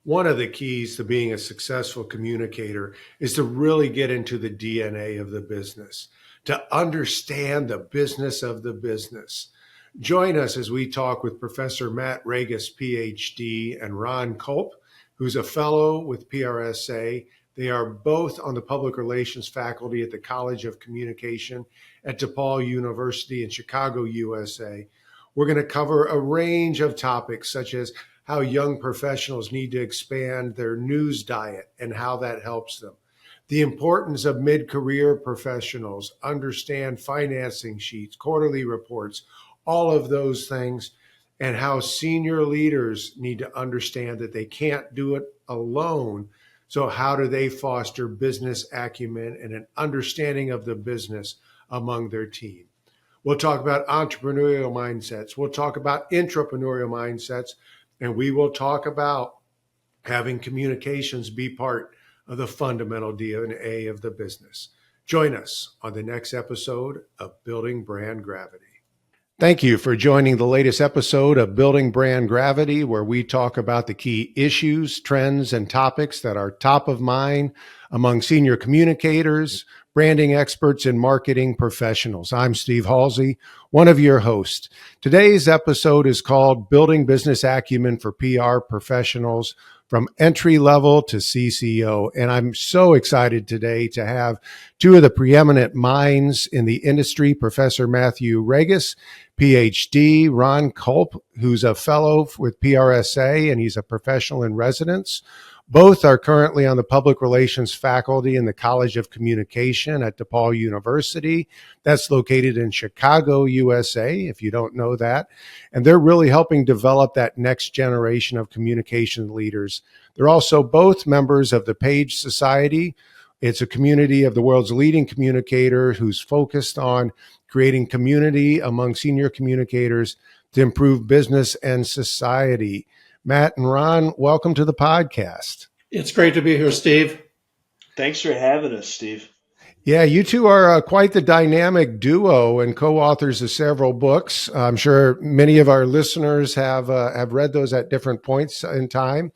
One of the keys to being a successful communicator is to really get into the DNA of the business, to understand the business of the business. Join us as we talk with Professor Matt Regas, PhD, and Ron Culp, who's a fellow with PRSA. They are both on the public relations faculty at the College of Communication at DePaul University in Chicago, USA. We're going to cover a range of topics such as how young professionals need to expand their news diet and how that helps them. The importance of mid-career professionals, understand financing sheets, quarterly reports, all of those things, and how senior leaders need to understand that they can't do it alone. So how do they foster business acumen and an understanding of the business among their team? We'll talk about entrepreneurial mindsets. We'll talk about intrapreneurial mindsets. And we will talk about having communications be part of the fundamental DNA of the business. Join us on the next episode of Building Brand Gravity. Thank you for joining the latest episode of Building Brand Gravity, where we talk about the key issues, trends, and topics that are top of mind among senior communicators, branding experts, and marketing professionals. I'm Steve Halsey, one of your hosts. Today's episode is called Building Business Acumen for PR Professionals from Entry Level to CCO. And I'm so excited today to have two of the preeminent minds in the industry, Professor Matthew Regas, PhD, Ron Culp, who's a fellow with PRSA, and he's a professional in residence. Both are currently on the public relations faculty in the College of Communication at DePaul University. That's located in Chicago, USA, if you don't know that. And they're really helping develop that next generation of communication leaders. They're also both members of the Page Society. It's a community of the world's leading communicator who's focused on creating community among senior communicators to improve business and society. Matt and Ron, welcome to the podcast. It's great to be here, Steve. Thanks for having us, Steve. Yeah, you two are quite the dynamic duo and co-authors of several books. I'm sure many of our listeners have read those at different points in time.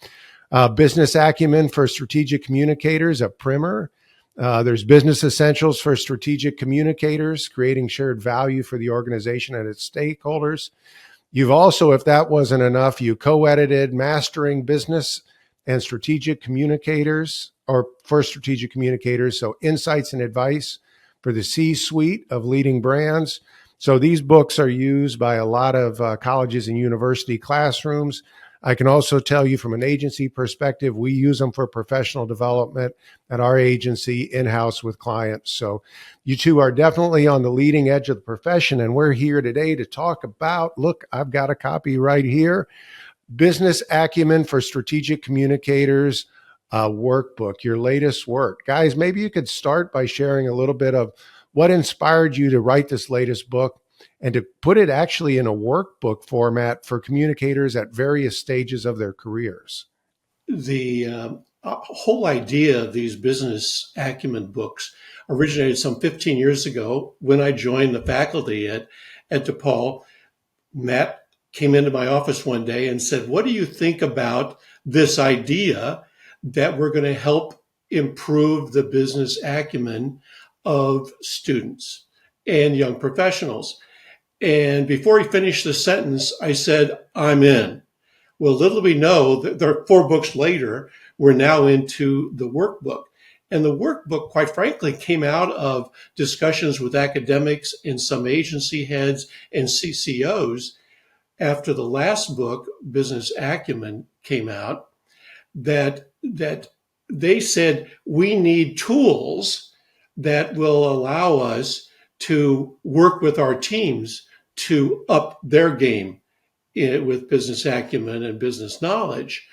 Business Acumen for Strategic Communicators, a primer. There's Business Essentials for Strategic Communicators, creating shared value for the organization and its stakeholders. You've also, if that wasn't enough, you co-edited Mastering Business and Strategic Communicators, or for Strategic Communicators, so insights and advice for the C-suite of leading brands. So these books are used by a lot of colleges and university classrooms. I can also tell you from an agency perspective, we use them for professional development at our agency in-house with clients. So you two are definitely on the leading edge of the profession. And we're here today to talk about, look, I've got a copy right here, Business Acumen for Strategic Communicators workbook, your latest work. Guys, maybe you could start by sharing a little bit of what inspired you to write this latest book and to put it actually in a workbook format for communicators at various stages of their careers. The whole idea of these business acumen books originated some 15 years ago when I joined the faculty at DePaul. Matt came into my office one day and said, "What do you think about this idea that we're going to help improve the business acumen of students and young professionals?" And before he finished the sentence, I said, "I'm in." Well, little we know that there are 4 books later, we're now into the workbook. And the workbook, quite frankly, came out of discussions with academics and some agency heads and CCOs after the last book, Business Acumen, came out, that they said we need tools that will allow us to work with our teams to up their game with business acumen and business knowledge.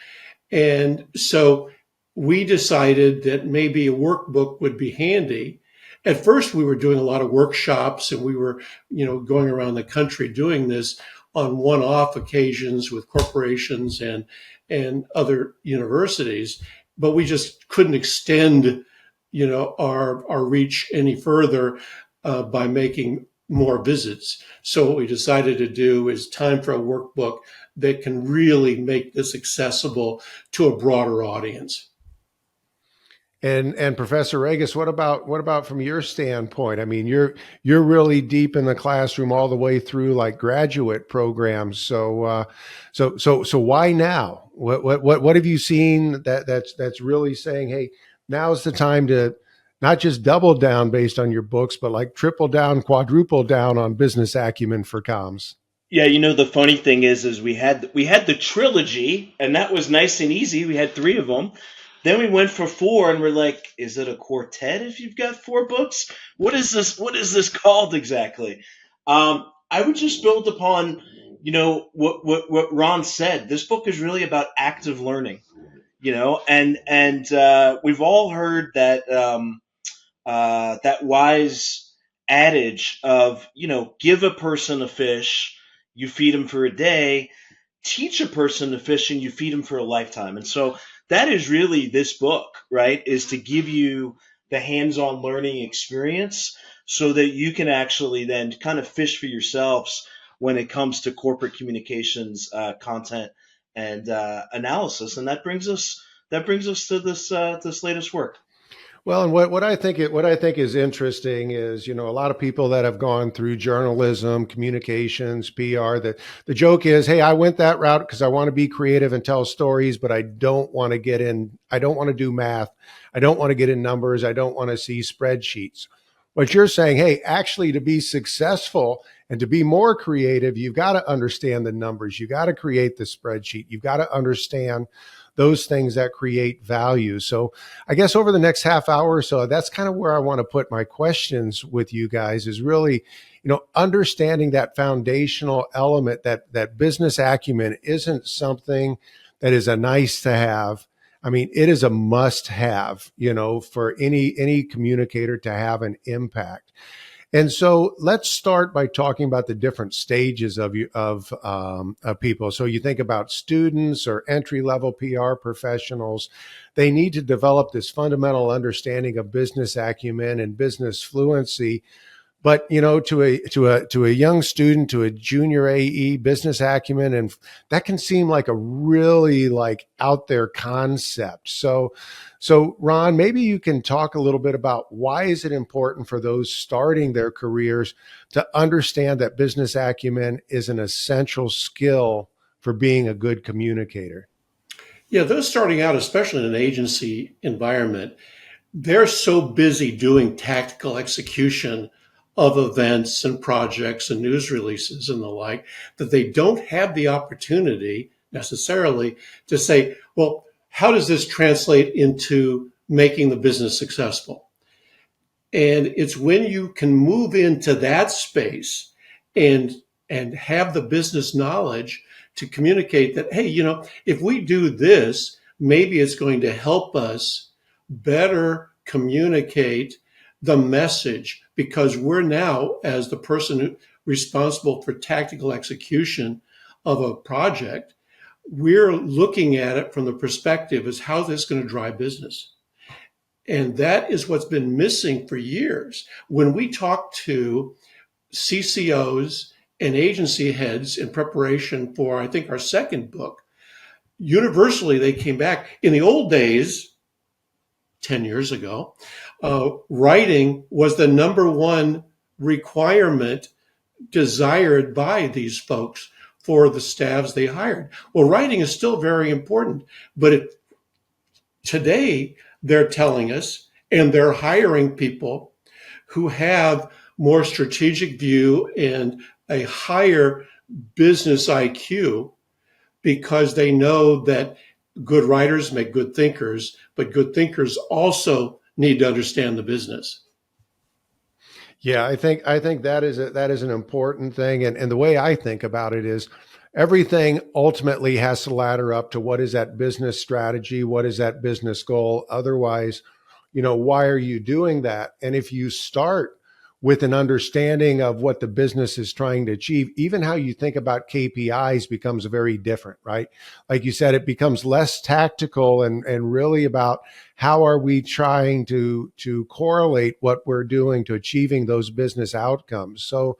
And so we decided that maybe a workbook would be handy. At first, we were doing a lot of workshops and we were, going around the country doing this on one-off occasions with corporations and other universities, but we just couldn't extend, our reach any further by making more visits. So what we decided to do is time for a workbook that can really make this accessible to a broader audience. And Professor Regas, what about from your standpoint? I mean, you're really deep in the classroom all the way through like graduate programs. So why now? What have you seen that's really saying, hey, now's the time to not just double down based on your books, but like triple down, quadruple down on business acumen for comms? Yeah, the funny thing is we had the trilogy, and that was nice and easy. We had three of them. Then we went for four, and we're like, is it a quartet if you've got four books? What is this? What is this called exactly? I would just build upon, what Ron said. This book is really about active learning, and we've all heard that wise adage of, give a person a fish, you feed him for a day, teach a person to fish, and you feed him for a lifetime. And so that is really this book, right? Is to give you the hands-on learning experience so that you can actually then kind of fish for yourselves when it comes to corporate communications, content, and analysis. And that brings us to this latest work. Well, and what I think is interesting is, a lot of people that have gone through journalism, communications, PR, that the joke is, hey, I went that route because I want to be creative and tell stories, but I don't want to do math. I don't want to get in numbers. I don't want to see spreadsheets. But you're saying, hey, actually to be successful and to be more creative, you've got to understand the numbers. You got to create the spreadsheet. You've got to understand those things that create value. So I guess over the next half hour or so, that's kind of where I want to put my questions with you guys is really, understanding that foundational element that business acumen isn't something that is a nice to have. I mean, it is a must have, for any communicator to have an impact. And so let's start by talking about the different stages of people. So you think about students or entry-level PR professionals. They need to develop this fundamental understanding of business acumen and business fluency. But to a young student, to a junior AE, business acumen, and that can seem like a really like out there concept. So Ron, maybe you can talk a little bit about why is it important for those starting their careers to understand that business acumen is an essential skill for being a good communicator? Yeah, those starting out, especially in an agency environment, they're so busy doing tactical execution of events and projects and news releases and the like that they don't have the opportunity necessarily to say, well, how does this translate into making the business successful? And it's when you can move into that space and have the business knowledge to communicate that, hey, if we do this, maybe it's going to help us better communicate the message because we're now, as the person responsible for tactical execution of a project, we're looking at it from the perspective as how this is going to drive business. And that is what's been missing for years. When we talk to CCOs and agency heads in preparation for, I think, our second book, universally they came back. In the old days, 10 years ago, writing was the number one requirement desired by these folks for the staffs they hired. Well, writing is still very important, but today they're telling us, and they're hiring people who have more strategic view and a higher business IQ because they know that good writers make good thinkers, but good thinkers also need to understand the business. Yeah, I think that is an important thing. And the way I think about it is everything ultimately has to ladder up to what is that business strategy? What is that business goal? Otherwise, why are you doing that? And if you start with an understanding of what the business is trying to achieve, even how you think about KPIs becomes very different, right? Like you said, it becomes less tactical and really about how are we trying to correlate what we're doing to achieving those business outcomes. So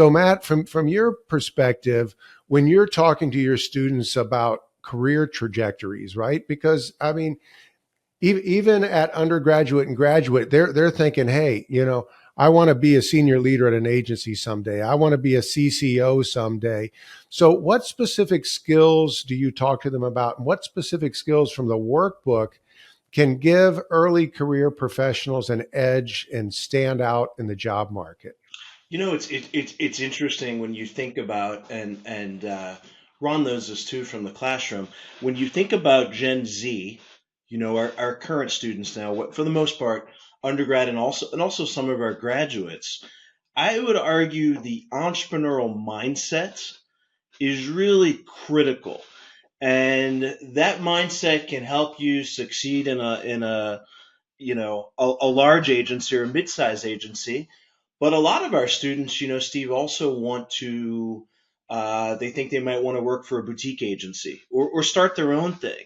Matt, from your perspective, when you're talking to your students about career trajectories, right? Because I mean, even at undergraduate and graduate, they're thinking, hey, I want to be a senior leader at an agency someday. I want to be a CCO someday. So what specific skills do you talk to them about? And what specific skills from the workbook can give early career professionals an edge and stand out in the job market? It's interesting when you think about, and Ron knows this too from the classroom. When you think about Gen Z, our current students now, for the most part, undergrad and also some of our graduates, I would argue the entrepreneurial mindset is really critical, and that mindset can help you succeed in a large agency or a mid-sized agency. But a lot of our students, Steve, also want to, they think they might want to work for a boutique agency or start their own thing,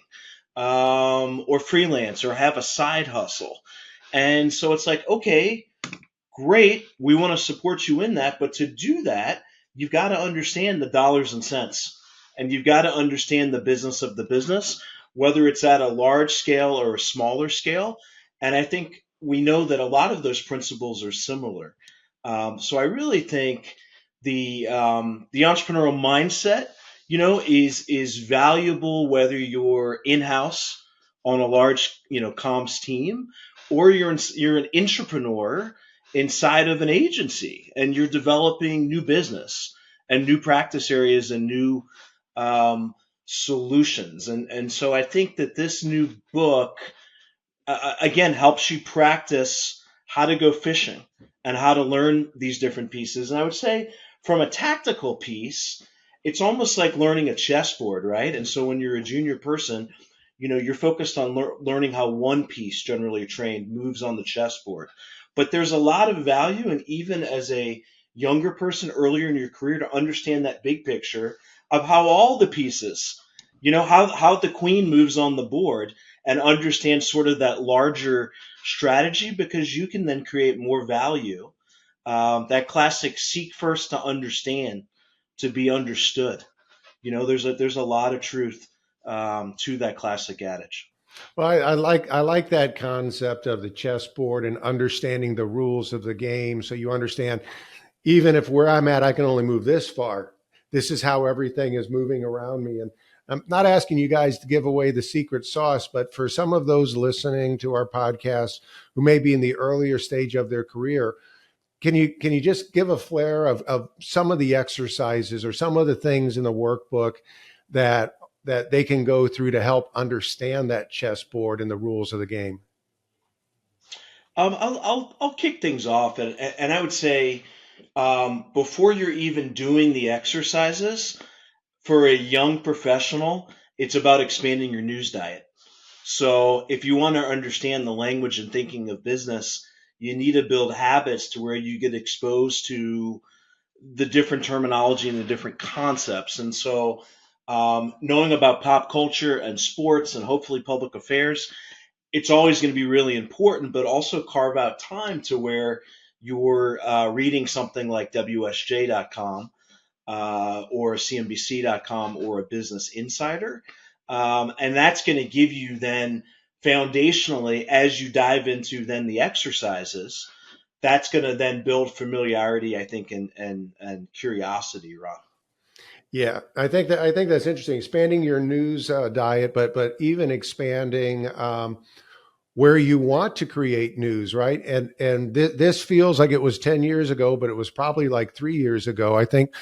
or freelance or have a side hustle. And so it's like, okay, great, we want to support you in that. But to do that, you've got to understand the dollars and cents, and you've got to understand the business of the business, whether it's at a large scale or a smaller scale. And I think we know that a lot of those principles are similar. So I really think the entrepreneurial mindset, is valuable whether you're in house on a large, comms team, or you're an entrepreneur inside of an agency and you're developing new business and new practice areas and new solutions. And so I think that this new book, again, helps you practice how to go fishing and how to learn these different pieces. And I would say from a tactical piece, it's almost like learning a chessboard, right? And so when you're a junior person, you're focused on learning how one piece, generally trained, moves on the chessboard. But there's a lot of value, and even as a younger person earlier in your career, to understand that big picture of how all the pieces, how the queen moves on the board, and understand sort of that larger strategy, because you can then create more value. That classic seek first to understand, to be understood. There's a lot of truth to that classic adage. Well, I like that concept of the chessboard and understanding the rules of the game. So you understand, even if where I'm at, I can only move this far. This is how everything is moving around me. And I'm not asking you guys to give away the secret sauce, but for some of those listening to our podcast who may be in the earlier stage of their career, can you just give a flair of some of the exercises or some of the things in the workbook that they can go through to help understand that chessboard and the rules of the game? I'll kick things off, and I would say, before you're even doing the exercises, for a young professional, it's about expanding your news diet. So if you want to understand the language and thinking of business, you need to build habits to where you get exposed to the different terminology and the different concepts. And so knowing about pop culture and sports and hopefully public affairs, it's always going to be really important, but also carve out time to where you're reading something like WSJ.com or CNBC.com or a Business Insider. And that's going to give you then foundationally, as you dive into then the exercises, that's going to then build familiarity, I think, and curiosity, Ron. Yeah, I think that's interesting. Expanding your news diet, but even expanding where you want to create news, right? And this feels like it was 10 years ago, but it was probably like 3 years ago. I think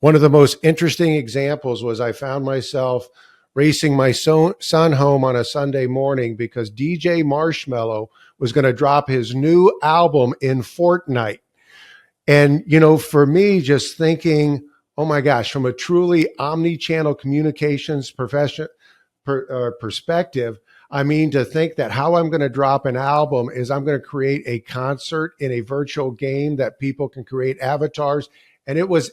one of the most interesting examples was I found myself racing my son home on a Sunday morning because DJ Marshmello was going to drop his new album in Fortnite. And, for me, just thinking, oh my gosh, from a truly omni-channel communications perspective, I mean, to think that how I'm going to drop an album is I'm going to create a concert in a virtual game that people can create avatars. And it was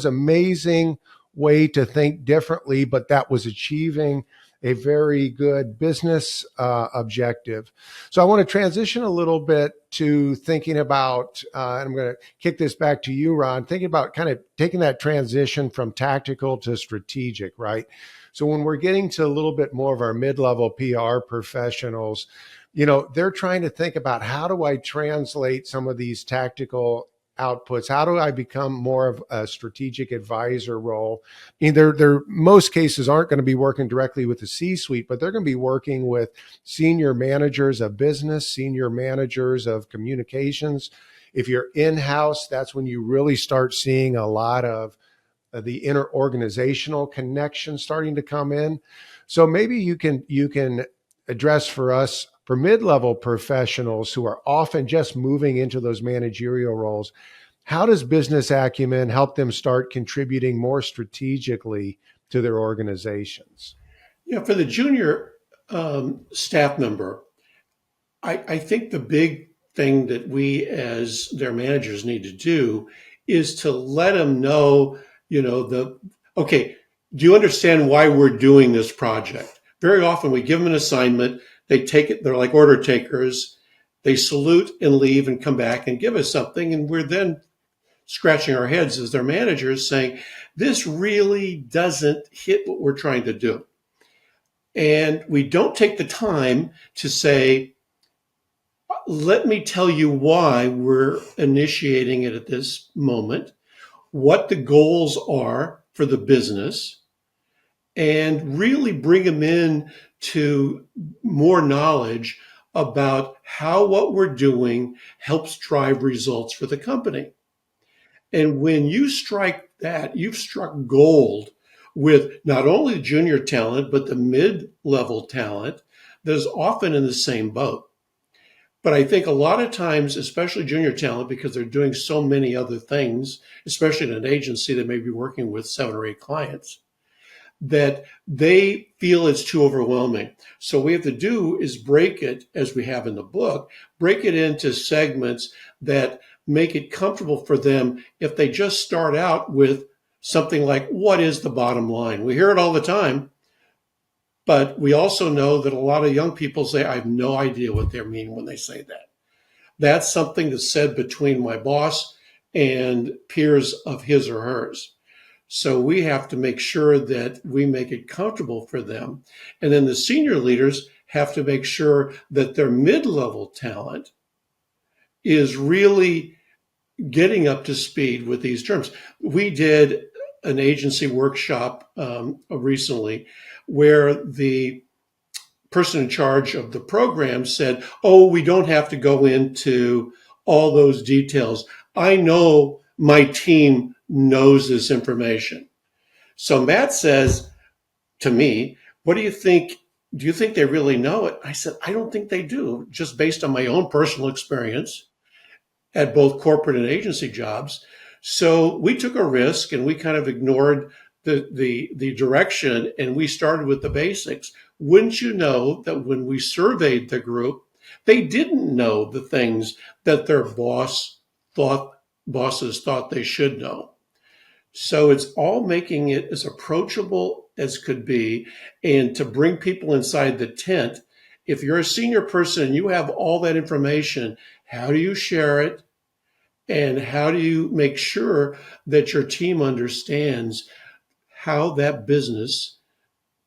amazing way to think differently, but that was achieving a very good business objective. So I want to transition a little bit to thinking about, and I'm going to kick this back to you, Ron, thinking about kind of taking that transition from tactical to strategic, right? So when we're getting to a little bit more of our mid-level PR professionals, they're trying to think about how do I translate some of these tactical outputs? How do I become more of a strategic advisor role? I mean, they're most cases aren't going to be working directly with the C-suite, but they're going to be working with senior managers of business, senior managers of communications. If you're in-house, that's when you really start seeing a lot of the interorganizational connection starting to come in. So maybe you can address for us, for mid-level professionals who are often just moving into those managerial roles, how does business acumen help them start contributing more strategically to their organizations? For the junior staff member, I think the big thing that we as their managers need to do is to let them know, okay, do you understand why we're doing this project? Very often we give them an assignment, they take it, they're like order takers, they salute and leave and come back and give us something, and we're then scratching our heads as their managers saying, this really doesn't hit what we're trying to do. And we don't take the time to say, let me tell you why we're initiating it at this moment, what the goals are for the business, and really bring them in to more knowledge about how what we're doing helps drive results for the company. And when you strike that, you've struck gold with not only the junior talent, but the mid-level talent that is often in the same boat. But I think a lot of times, especially junior talent, because they're doing so many other things, especially in an agency that may be working with 7 or 8 clients, that they feel it's too overwhelming. So what we have to do is break it, as we have in the book, break it into segments that make it comfortable for them if they just start out with something like, what is the bottom line? We hear it all the time, but we also know that a lot of young people say, I have no idea what they mean when they say that. That's something that's said between my boss and peers of his or hers. So we have to make sure that we make it comfortable for them. And then the senior leaders have to make sure that their mid-level talent is really getting up to speed with these terms. We did an agency workshop recently where the person in charge of the program said, oh, we don't have to go into all those details. I know my team knows this information. So Matt says to me, what do you think? Do you think they really know it? I said, I don't think they do, just based on my own personal experience at both corporate and agency jobs. So we took a risk and we kind of ignored the direction, and we started with the basics. Wouldn't you know that when we surveyed the group, they didn't know the things that their bosses thought they should know. So it's all making it as approachable as could be, and to bring people inside the tent. If you're a senior person and you have all that information, how do you share it? And how do you make sure that your team understands how that business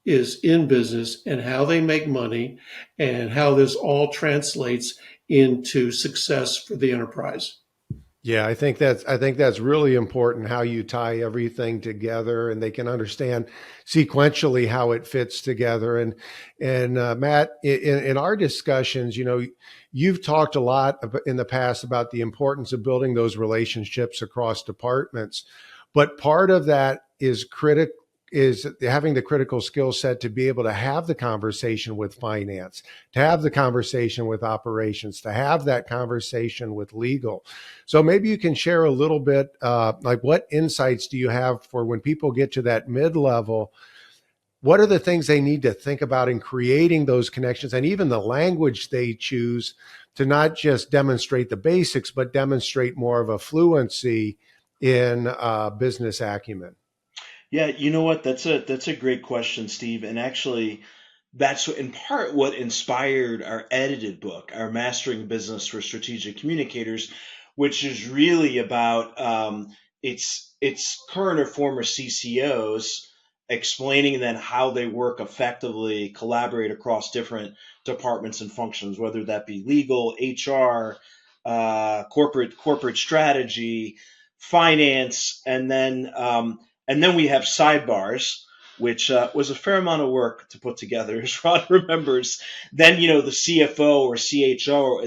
is in business and how they make money and how this all translates into success for the enterprise? Yeah, I think that's really important, how you tie everything together and they can understand sequentially how it fits together. And Matt, in our discussions, you've talked a lot in the past about the importance of building those relationships across departments, but part of that is having the critical skill set to be able to have the conversation with finance, to have the conversation with operations, to have that conversation with legal. So maybe you can share a little bit, like what insights do you have for when people get to that mid-level? what are the things they need to think about in creating those connections, and even the language they choose to not just demonstrate the basics, but demonstrate more of a fluency in business acumen? Yeah, you know what? That's a great question, Steve. And actually, that's in part what inspired our edited book, our Mastering Business for Strategic Communicators, which is really about it's current or former CCOs explaining then how they work effectively, collaborate across different departments and functions, whether that be legal, HR, corporate strategy, finance, and then we have sidebars, which was a fair amount of work to put together, as Ron remembers. Then, the CFO or CHRO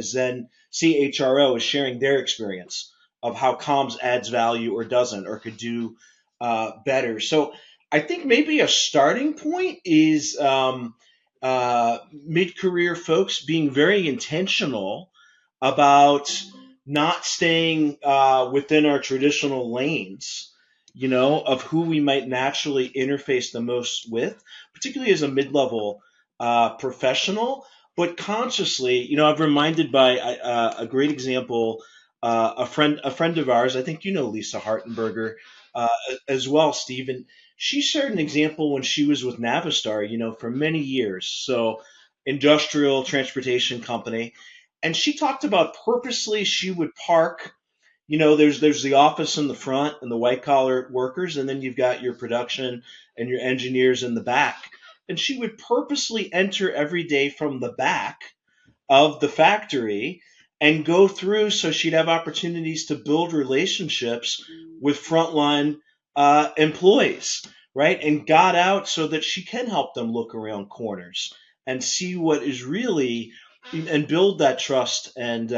is sharing their experience of how comms adds value or doesn't, or could do better. So I think maybe a starting point is mid-career folks being very intentional about not staying within our traditional lanes, of who we might naturally interface the most with, particularly as a mid-level professional, but consciously. I'm reminded by a great example, a friend of ours. I think Lisa Hartenberger uh, as well, Steve, and she shared an example when she was with Navistar, for many years. So, industrial transportation company, and she talked about purposely she would park. There's the office in the front and the white collar workers, and then you've got your production and your engineers in the back. And she would purposely enter every day from the back of the factory and go through so she'd have opportunities to build relationships with frontline employees, right? And got out so that she can help them look around corners and see what is really, and build that trust and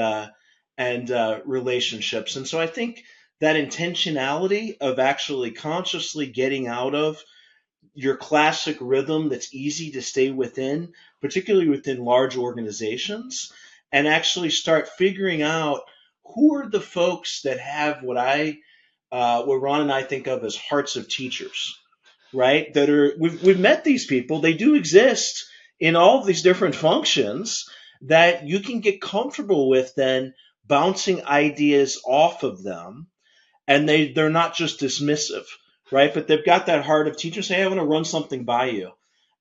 relationships. And so I think that intentionality of actually consciously getting out of your classic rhythm that's easy to stay within, particularly within large organizations, and actually start figuring out who are the folks that have what Ron and I think of as hearts of teachers, right? That are we've met these people. They do exist in all of these different functions that you can get comfortable with then bouncing ideas off of them, and they're not just dismissive, right? But they've got that heart of teachers. Say, hey, I want to run something by you.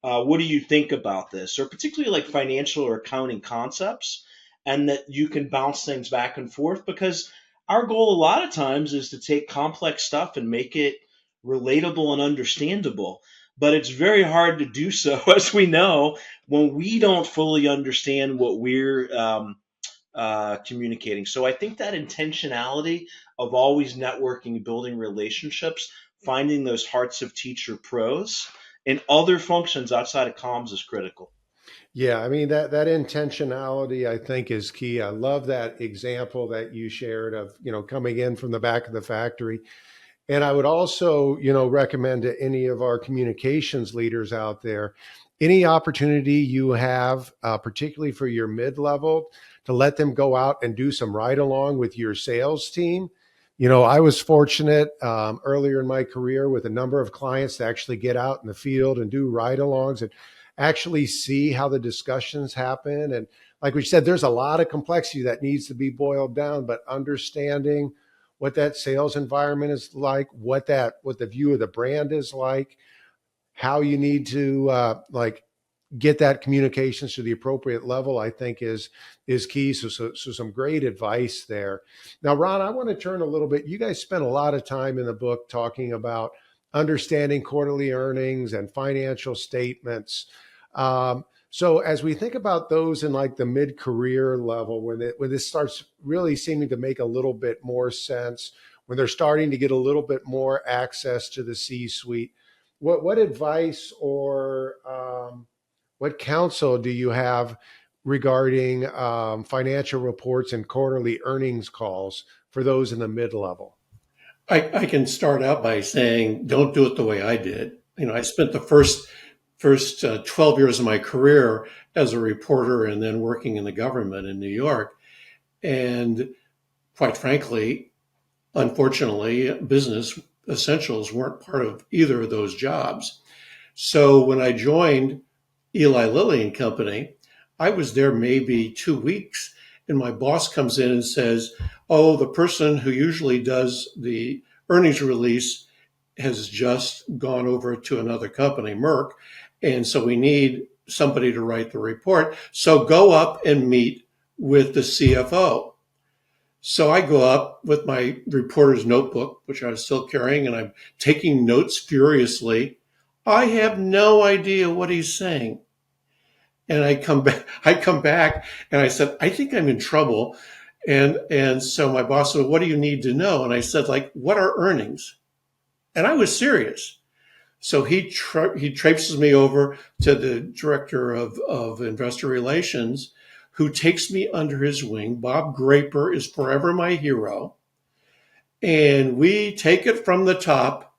What do you think about this? Or particularly like financial or accounting concepts, and that you can bounce things back and forth, because our goal a lot of times is to take complex stuff and make it relatable and understandable. But it's very hard to do so, as we know, when we don't fully understand what we're communicating. So I think that intentionality of always networking, building relationships, finding those hearts of teacher pros in other functions outside of comms is critical. Yeah, I mean that intentionality I think is key. I love that example that you shared of, coming in from the back of the factory. And I would also, recommend to any of our communications leaders out there, any opportunity you have, particularly for your mid-level, to let them go out and do some ride along with your sales team. I was fortunate earlier in my career with a number of clients to actually get out in the field and do ride alongs and actually see how the discussions happen. And like we said, there's a lot of complexity that needs to be boiled down, but understanding what that sales environment is like, what the view of the brand is like, how you need to get that communications to the appropriate level, I think is key. So some great advice there. Now, Ron, I want to turn a little bit. You guys spent a lot of time in the book talking about understanding quarterly earnings and financial statements. So as we think about those in like the mid-career level, when this starts really seeming to make a little bit more sense, when they're starting to get a little bit more access to the C-suite, what advice or what counsel do you have regarding financial reports and quarterly earnings calls for those in the mid-level? I can start out by saying, don't do it the way I did. I spent the first 12 years of my career as a reporter and then working in the government in New York. And quite frankly, unfortunately, business essentials weren't part of either of those jobs. So when I joined Eli Lilly and Company, I was there maybe 2 weeks, and my boss comes in and says, "Oh, the person who usually does the earnings release has just gone over to another company, Merck, and so we need somebody to write the report. So go up and meet with the CFO." So I go up with my reporter's notebook, which I was still carrying, and I'm taking notes furiously. I have no idea what he's saying. And I come back and I said, "I think I'm in trouble." And so my boss said, "What do you need to know?" And I said, like, "What are earnings?" And I was serious. So he traipses me over to the director of investor relations, who takes me under his wing. Bob Graper is forever my hero. And we take it from the top,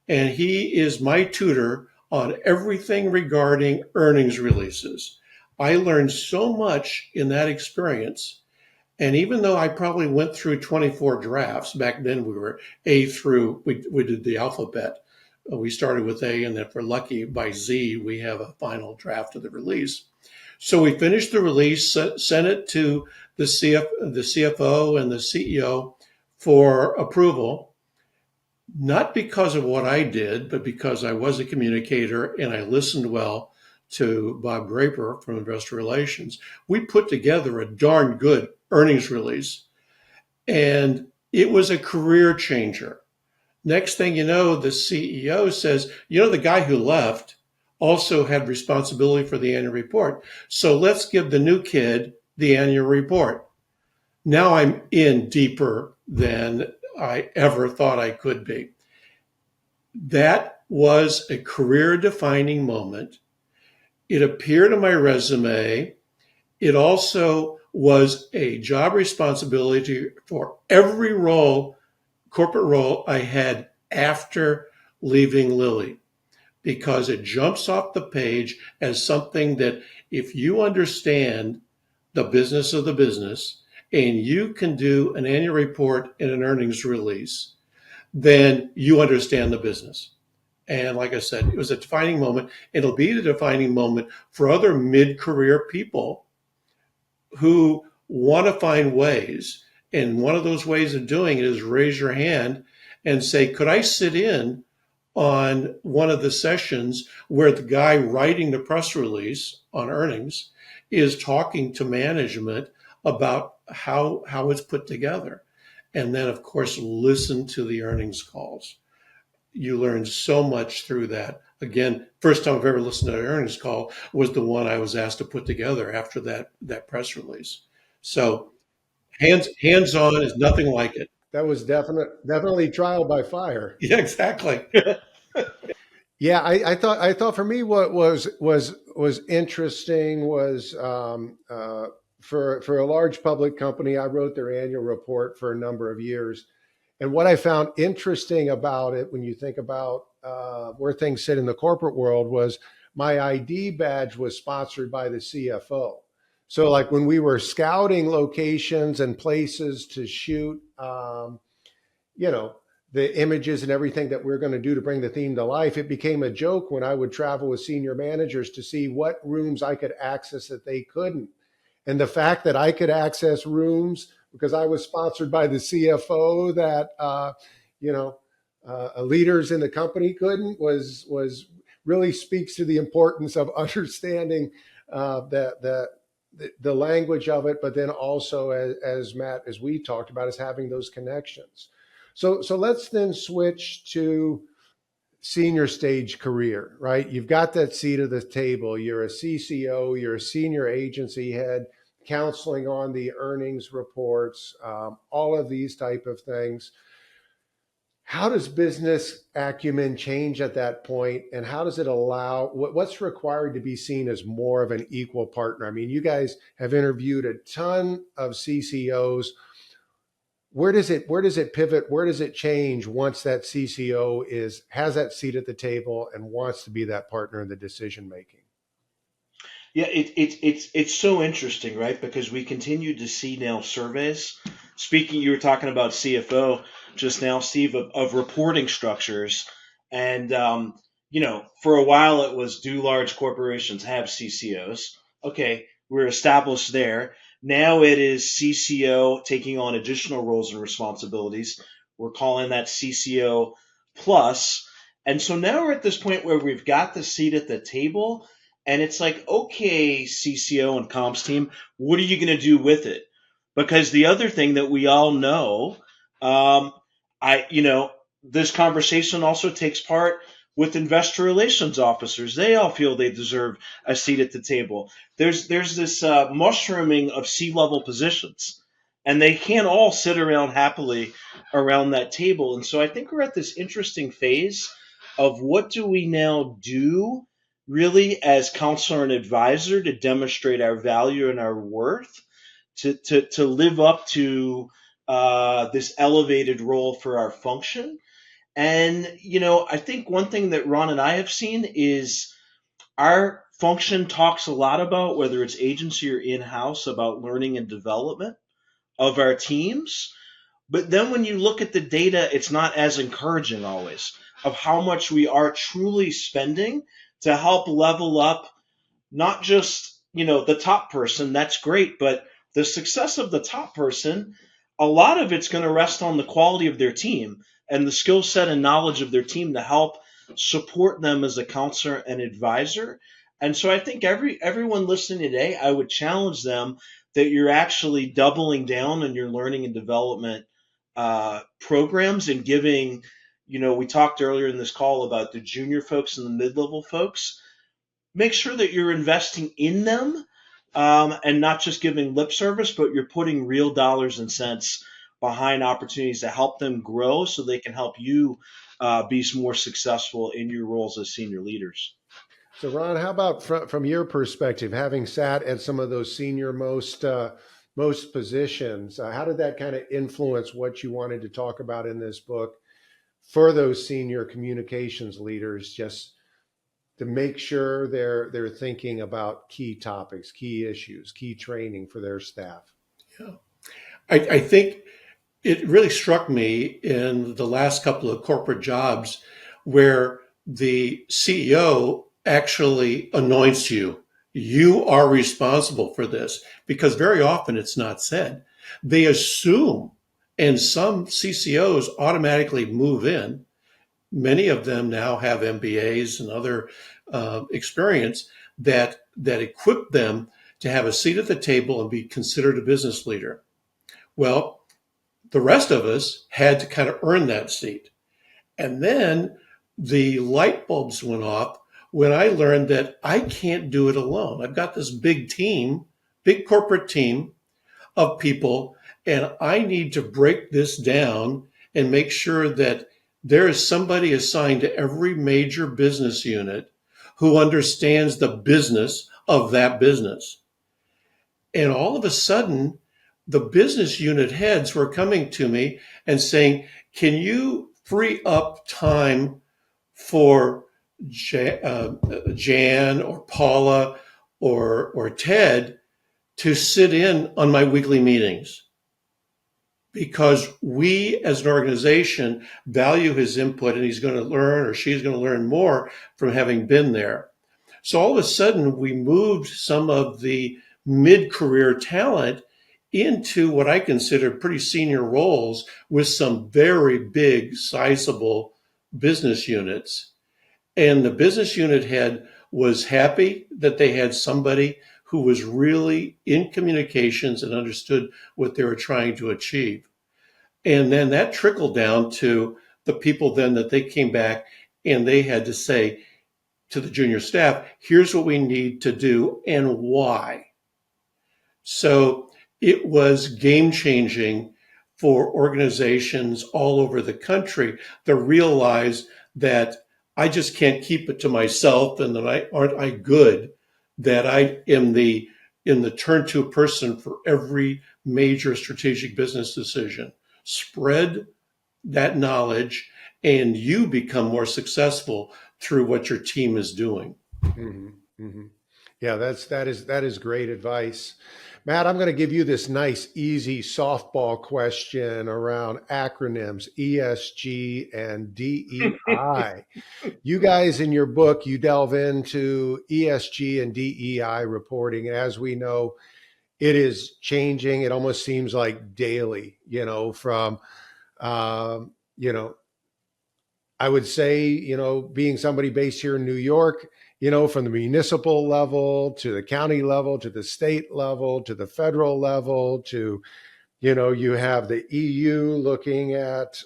and he is my tutor on everything regarding earnings releases. I learned so much in that experience. And even though I probably went through 24 drafts, back then we were A through, we did the alphabet. We started with A, and if we're lucky by Z, we have a final draft of the release. So we finished the release, sent it to the CFO and the CEO for approval, not because of what I did, but because I was a communicator and I listened well to Bob Graper from Investor Relations. We put together a darn good earnings release, and it was a career changer. Next thing you know, the CEO says, "The guy who left also had responsibility for the annual report. So let's give the new kid the annual report." Now I'm in deeper than I ever thought I could be. That was a career defining moment. It appeared on my resume. It also was a job responsibility for every corporate role I had after leaving Lilly, because it jumps off the page as something that, if you understand the business of the business and you can do an annual report and an earnings release, then you understand the business. And like I said, it was a defining moment. It'll be the defining moment for other mid-career people who want to find ways. And one of those ways of doing it is raise your hand and say, "Could I sit in on one of the sessions where the guy writing the press release on earnings is talking to management about how it's put together?" And then, of course, listen to the earnings calls. You learn so much through that. Again, first time I've ever listened to an earnings call was the one I was asked to put together after that press release. So hands on is nothing like it. That was definitely trial by fire. Yeah, exactly. Yeah, I thought for me what was interesting was for a large public company, I wrote their annual report for a number of years, and what I found interesting about it, when you think about where things sit in the corporate world, was my ID badge was sponsored by the CFO. So, like when we were scouting locations and places to shoot, you know, the images and everything that we're going to do to bring the theme to life, it became a joke when I would travel with senior managers to see what rooms I could access that they couldn't. And the fact that I could access rooms because I was sponsored by the CFO that you know leaders in the company couldn't was really speaks to the importance of understanding that the language of it, but then also as Matt, as we talked about, is having those connections. So let's then switch to senior stage career, right? You've got that seat at the table. You're a CCO, you're a senior agency head, counseling on the earnings reports, all of these type of things. How does business acumen change at that point, and how does it allow what's required to be seen as more of an equal partner? I mean, you guys have interviewed a ton of CCOs. Where does it pivot? Where does it change once that CCO has that seat at the table and wants to be that partner in the decision making? Yeah, it's so interesting, right? Because we continue to see now surveys. Speaking, you were talking about CFO just now, Steve, of reporting structures, and for a while it was, do large corporations have CCOs? Okay, we're established there. Now it is CCO taking on additional roles and responsibilities. We're calling that CCO plus. And so now we're at this point where we've got the seat at the table, and it's like, okay, CCO and comms team, what are you going to do with it? Because the other thing that we all know, um, this conversation also takes part with investor relations officers. They all feel they deserve a seat at the table. There's this mushrooming of C-level positions, and they can't all sit around happily around that table. And so I think we're at this interesting phase of, what do we now do really as counselor and advisor to demonstrate our value and our worth, to live up to this elevated role for our function. And, I think one thing that Ron and I have seen is our function talks a lot about, whether it's agency or in-house, about learning and development of our teams. But then when you look at the data, it's not as encouraging always of how much we are truly spending to help level up not just, the top person. That's great, but the success of the top person, a lot of it's going to rest on the quality of their team and the skill set and knowledge of their team to help support them as a counselor and advisor. And so I think everyone listening today, I would challenge them that you're actually doubling down on your learning and development programs, and giving, we talked earlier in this call about the junior folks and the mid-level folks. Make sure that you're investing in them, and not just giving lip service, but you're putting real dollars and cents behind opportunities to help them grow so they can help you be more successful in your roles as senior leaders. So, Ron, how about from your perspective, having sat at some of those senior most positions, how did that kind of influence what you wanted to talk about in this book for those senior communications leaders, just to make sure they're thinking about key topics, key issues, key training for their staff? Yeah. I think it really struck me in the last couple of corporate jobs where the CEO actually anoints you. You are responsible for this, because very often it's not said. They assume, and some CCOs automatically move in. Many of them now have MBAs and other experience that equip them to have a seat at the table and be considered a business leader. Well, the rest of us had to kind of earn that seat. And then the light bulbs went off when I learned that I can't do it alone. I've got this big team, big corporate team of people, and I need to break this down and make sure that there is somebody assigned to every major business unit who understands the business of that business. And all of a sudden, the business unit heads were coming to me and saying, can you free up time for Jan or Paula or Ted to sit in on my weekly meetings? Because we as an organization value his input, and he's going to learn, or she's going to learn more from having been there. So all of a sudden, we moved some of the mid-career talent into what I consider pretty senior roles with some very big, sizable business units. And the business unit head was happy that they had somebody who was really in communications and understood what they were trying to achieve. And then that trickled down to the people then that they came back and they had to say to the junior staff, here's what we need to do and why. So it was game changing for organizations all over the country to realize that I just can't keep it to myself, and that aren't I good, that I am in the turn to person for every major strategic business decision. Spread that knowledge and you become more successful through what your team is doing. Mm-hmm. Mm-hmm. Yeah, that is great advice. Matt, I'm going to give you this nice, easy softball question around acronyms, ESG and DEI. You guys in your book, you delve into ESG and DEI reporting. As we know, it is changing. It almost seems like daily, from, you know, I would say, being somebody based here in New York, from the municipal level to the county level to the state level to the federal level to, you have the EU looking at,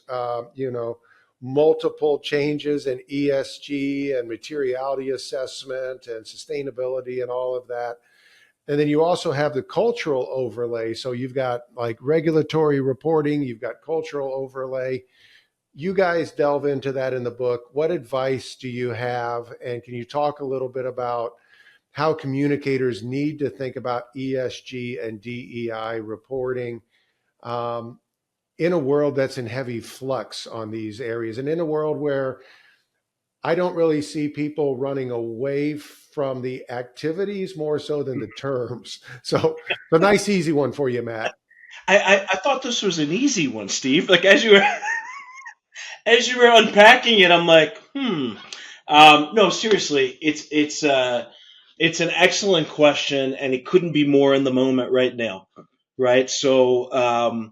multiple changes in ESG and materiality assessment and sustainability and all of that. And then you also have the cultural overlay. So you've got like regulatory reporting, you've got cultural overlay. You guys delve into that in the book. What advice do you have? And can you talk a little bit about how communicators need to think about ESG and DEI reporting in a world that's in heavy flux on these areas, and in a world where I don't really see people running away from the activities more so than the terms. So a nice, easy one for you, Matt. I thought this was an easy one, Steve. Like as you were unpacking it, I'm like, no, seriously, it's an excellent question, and it couldn't be more in the moment right now, right? So,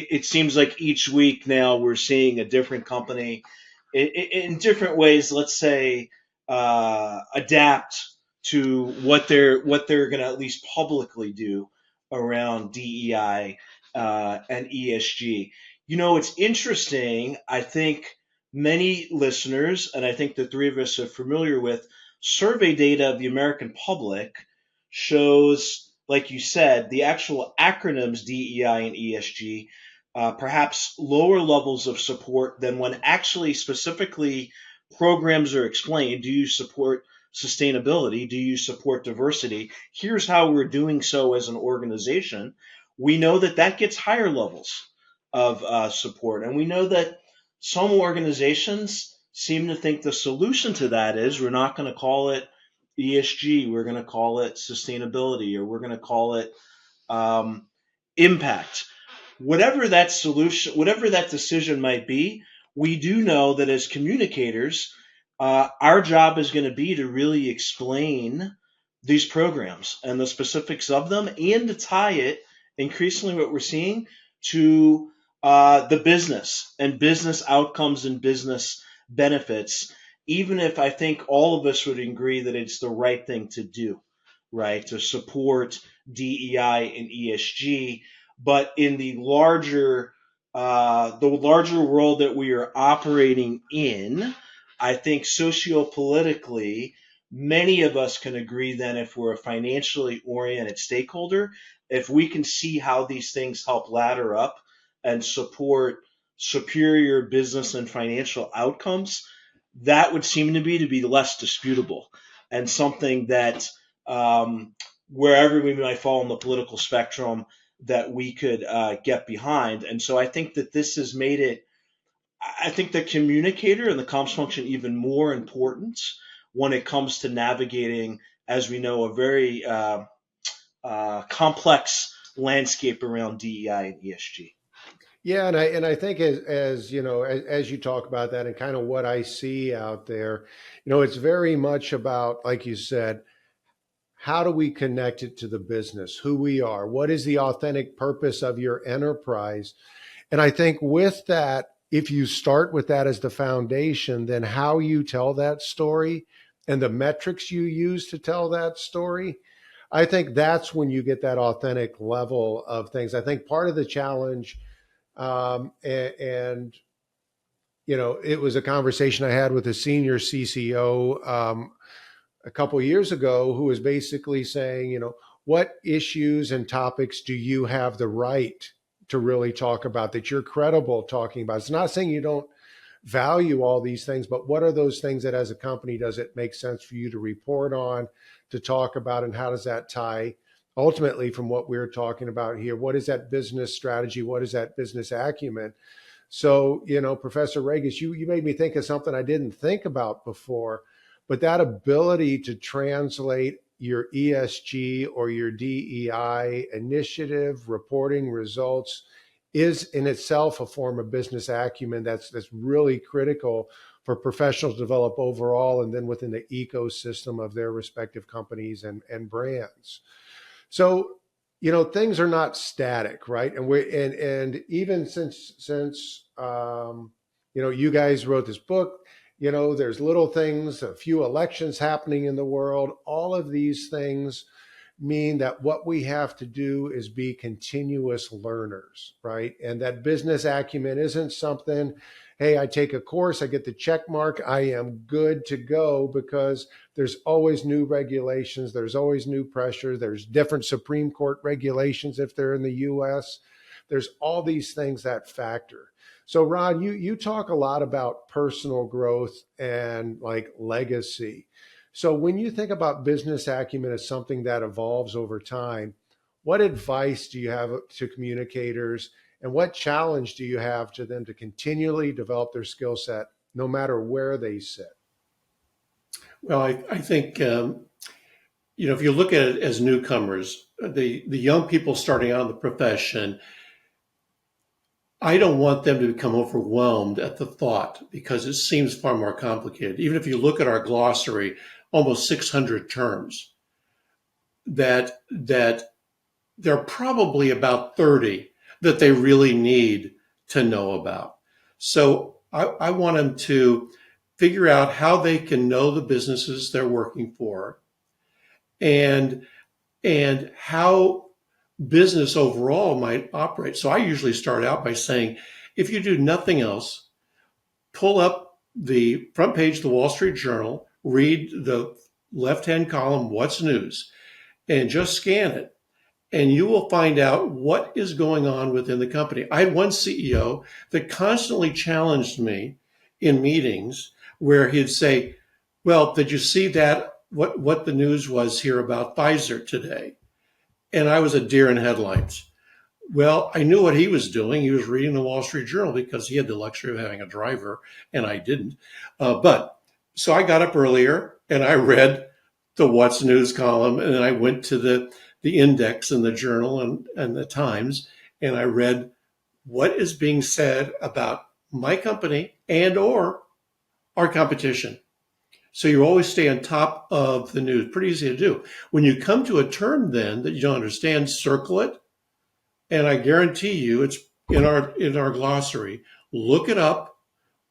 it seems like each week now we're seeing a different company in different ways. Let's say adapt to what they're going to at least publicly do around DEI and ESG. It's interesting. I think many listeners, and I think the three of us are familiar with, survey data of the American public shows, like you said, the actual acronyms DEI and ESG, perhaps lower levels of support than when actually specifically programs are explained. Do you support sustainability? Do you support diversity? Here's how we're doing so as an organization. We know that gets higher levels of support. And we know that some organizations seem to think the solution to that is we're not going to call it ESG, we're going to call it sustainability, or we're going to call it impact. Whatever that solution, whatever that decision might be, we do know that as communicators, our job is going to be to really explain these programs and the specifics of them, and to tie it, increasingly what we're seeing, to the business and business outcomes and business benefits, even if I think all of us would agree that it's the right thing to do, right, to support DEI and ESG. But in the larger world that we are operating in, I think sociopolitically, many of us can agree then, if we're a financially oriented stakeholder, if we can see how these things help ladder up and support superior business and financial outcomes, that would seem to be less disputable, and something that, wherever we might fall on the political spectrum, that we could get behind. And so I think that this has made it, I think, the communicator and the comms function even more important when it comes to navigating, as we know, a very complex landscape around DEI and ESG. Yeah, and I think as you know, as you talk about that and kind of what I see out there, it's very much about, like you said, how do we connect it to the business, who we are, what is the authentic purpose of your enterprise? And I think with that, if you start with that as the foundation, then how you tell that story and the metrics you use to tell that story, I think that's when you get that authentic level of things. I think part of the challenge, and it was a conversation I had with a senior CCO a couple of years ago, who was basically saying, what issues and topics do you have the right to really talk about, that you're credible talking about? It's not saying you don't value all these things, but what are those things that as a company, does it make sense for you to report on, to talk about, and how does that tie ultimately from what we're talking about here? What is that business strategy? What is that business acumen? So, Professor Regas, you made me think of something I didn't think about before, but that ability to translate your ESG or your DEI initiative, reporting results is in itself a form of business acumen that's really critical for professionals to develop overall and then within the ecosystem of their respective companies and brands. So, things are not static, right? And even since you guys wrote this book, there's little things, a few elections happening in the world. All of these things mean that what we have to do is be continuous learners, right? And that business acumen isn't something, hey, I take a course, I get the check mark, I am good to go, because there's always new regulations, there's always new pressure, there's different Supreme Court regulations if they're in the US. There's all these things that factor. So Ron, you talk a lot about personal growth and like legacy. So when you think about business acumen as something that evolves over time, what advice do you have to communicators, and what challenge do you have to them to continually develop their skill set no matter where they sit? Well, I think, if you look at it as newcomers, the young people starting out in the profession, I don't want them to become overwhelmed at the thought, because it seems far more complicated. Even if you look at our glossary, almost 600 terms, that there are probably about 30 that they really need to know about. So I want them to figure out how they can know the businesses they're working for, and how business overall might operate. So I usually start out by saying, if you do nothing else, pull up the front page of the Wall Street Journal, read the left-hand column, what's news, and just scan it. And you will find out what is going on within the company. I had one CEO that constantly challenged me in meetings where he'd say, well, did you see that, what the news was here about Pfizer today? And I was a deer in headlights. Well, I knew what he was doing. He was reading the Wall Street Journal because he had the luxury of having a driver and I didn't. So I got up earlier and I read the What's News column, and then I went to the index in the journal and the Times, and I read what is being said about my company and or our competition. So you always stay on top of the news. Pretty easy to do. When you come to a term then that you don't understand, circle it. And I guarantee you it's in our glossary. Look it up.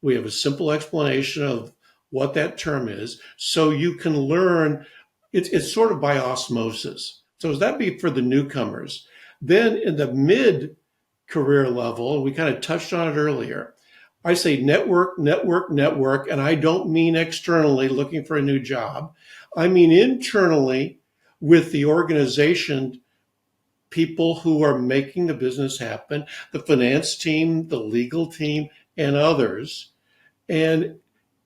We have a simple explanation of what that term is, so you can learn. It's sort of by osmosis. So does that be for the newcomers? Then in the mid-career level, and we kind of touched on it earlier, I say network, network, network, and I don't mean externally looking for a new job. I mean internally with the organization, people who are making the business happen, the finance team, the legal team, and others. And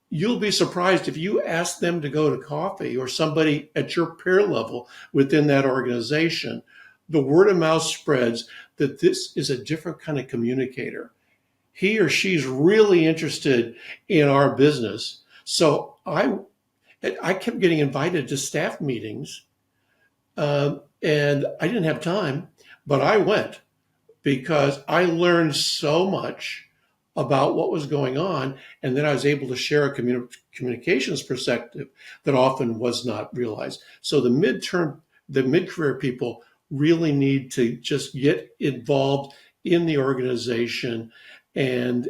you'll be surprised if you ask them to go to coffee, or somebody at your peer level within that organization, the word of mouth spreads that this is a different kind of communicator. He or she's really interested in our business. So I kept getting invited to staff meetings, and I didn't have time, but I went because I learned so much about what was going on, and then I was able to share a communications perspective that often was not realized. So the mid-career people really need to just get involved in the organization and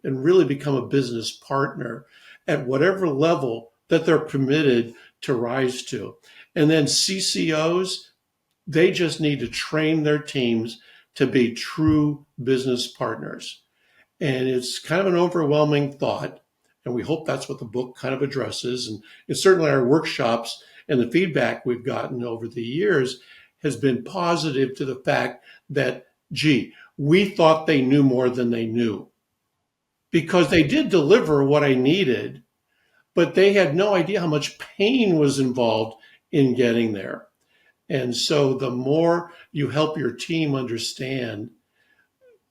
really become a business partner at whatever level that they're permitted to rise to. And then CCOs, they just need to train their teams to be true business partners. And it's kind of an overwhelming thought. And we hope that's what the book kind of addresses. And it's certainly our workshops and the feedback we've gotten over the years has been positive to the fact that, gee, we thought they knew more than they knew, because they did deliver what I needed, but they had no idea how much pain was involved in getting there. And so the more you help your team understand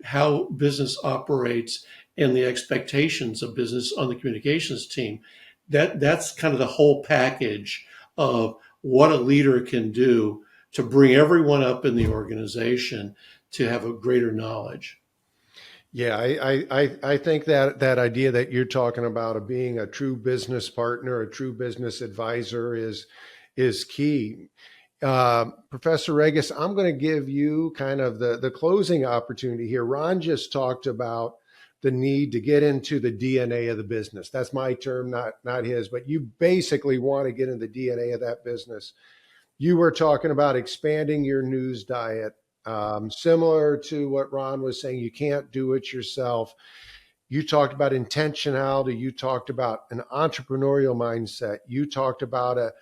how business operates and the expectations of business on the communications team, that's kind of the whole package of what a leader can do to bring everyone up in the organization to have a greater knowledge. Yeah, I think that idea that you're talking about of being a true business partner, a true business advisor is key. Professor Regas, I'm going to give you kind of the closing opportunity here. Ron just talked about the need to get into the DNA of the business. That's my term, not his, but you basically want to get in the DNA of that business. You were talking about expanding your news diet. Similar to what Ron was saying, you can't do it yourself. You talked about intentionality. You talked about an entrepreneurial mindset. You talked about a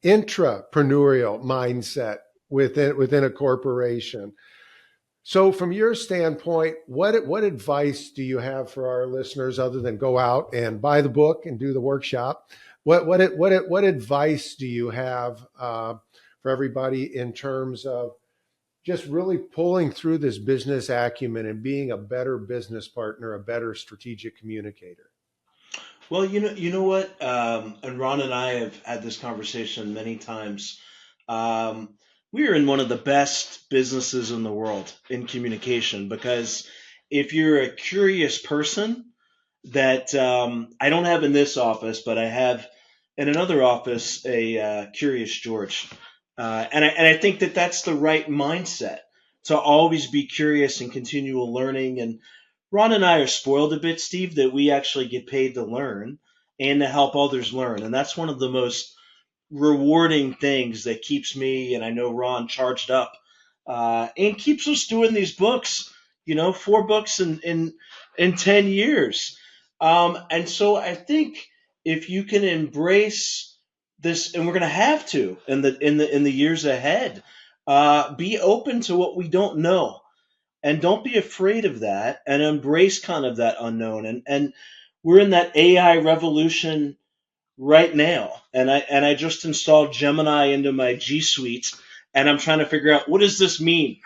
intrapreneurial mindset within a corporation. So, from your standpoint, what advice do you have for our listeners other than go out and buy the book and do the workshop? What advice do you have for everybody in terms of just really pulling through this business acumen and being a better business partner, a better strategic communicator? Well, you know what, and Ron and I have had this conversation many times. We are in one of the best businesses in the world in communication because if you're a curious person that I don't have in this office, but I have in another office a curious George, and I think that that's the right mindset to always be curious and continual learning. And Ron and I are spoiled a bit, Steve, that we actually get paid to learn and to help others learn. And that's one of the most rewarding things that keeps me, and I know Ron, charged up and keeps us doing these books, 4 books in 10 years. And so I think if you can embrace this, and we're going to have to in the years ahead, be open to what we don't know and don't be afraid of that and embrace kind of that unknown. And we're in that AI revolution right now. And I just installed Gemini into my G Suite and I'm trying to figure out, what does this mean?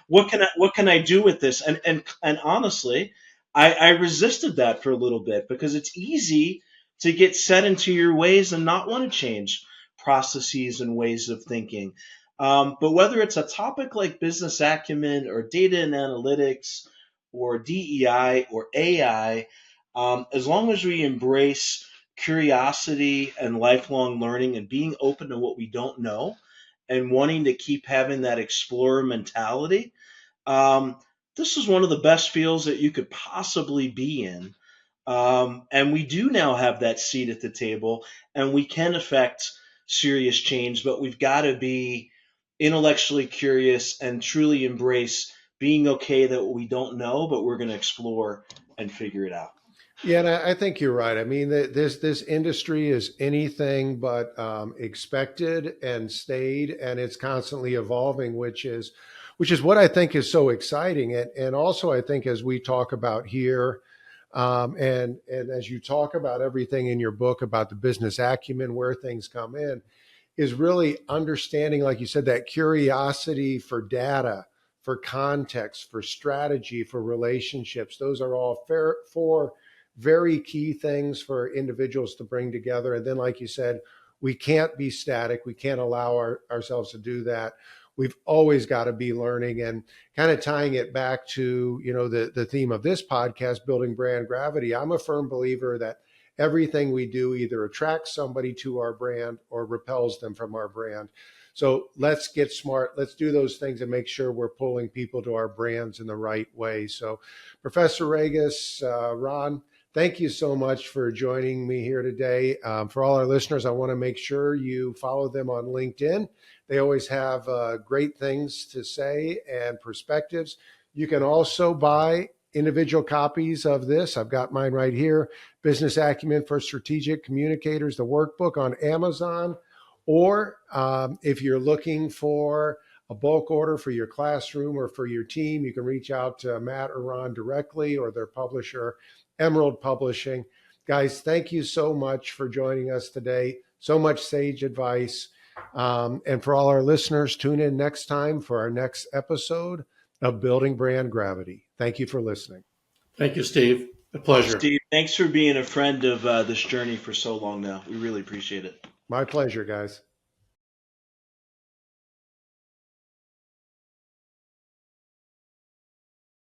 What can I do with this? And honestly, I resisted that for a little bit because it's easy to get set into your ways and not want to change processes and ways of thinking. But whether it's a topic like business acumen or data and analytics or DEI or AI, as long as we embrace curiosity and lifelong learning and being open to what we don't know and wanting to keep having that explorer mentality, um, this is one of the best fields that you could possibly be in. And we do now have that seat at the table and we can affect serious change, but we've got to be intellectually curious and truly embrace being okay that we don't know, but we're going to explore and figure it out. Yeah, and I think you're right. I mean, this industry is anything but expected and stayed, and it's constantly evolving, which is what I think is so exciting. And also, I think as we talk about here, and as you talk about everything in your book about the business acumen, where things come in, is really understanding, like you said, that curiosity for data, for context, for strategy, for relationships. Those are all four very key things for individuals to bring together. And then, like you said, we can't be static. We can't allow ourselves to do that. We've always got to be learning, and kind of tying it back to, the theme of this podcast, building brand gravity. I'm a firm believer that everything we do either attracts somebody to our brand or repels them from our brand. So let's get smart. Let's do those things and make sure we're pulling people to our brands in the right way. So Professor Regas, Ron, thank you so much for joining me here today. For all our listeners, I want to make sure you follow them on LinkedIn. They always have great things to say and perspectives. You can also buy individual copies of this. I've got mine right here, Business Acumen for Strategic Communicators, the workbook, on Amazon. Or if you're looking for a bulk order for your classroom or for your team, you can reach out to Matt or Ron directly or their publisher, Emerald Publishing. Guys, thank you so much for joining us today. So much sage advice. And for all our listeners, tune in next time for our next episode of Building Brand Gravity. Thank you for listening. Thank you, Steve. A pleasure. Steve, thanks for being a friend of this journey for so long now. We really appreciate it. My pleasure, guys.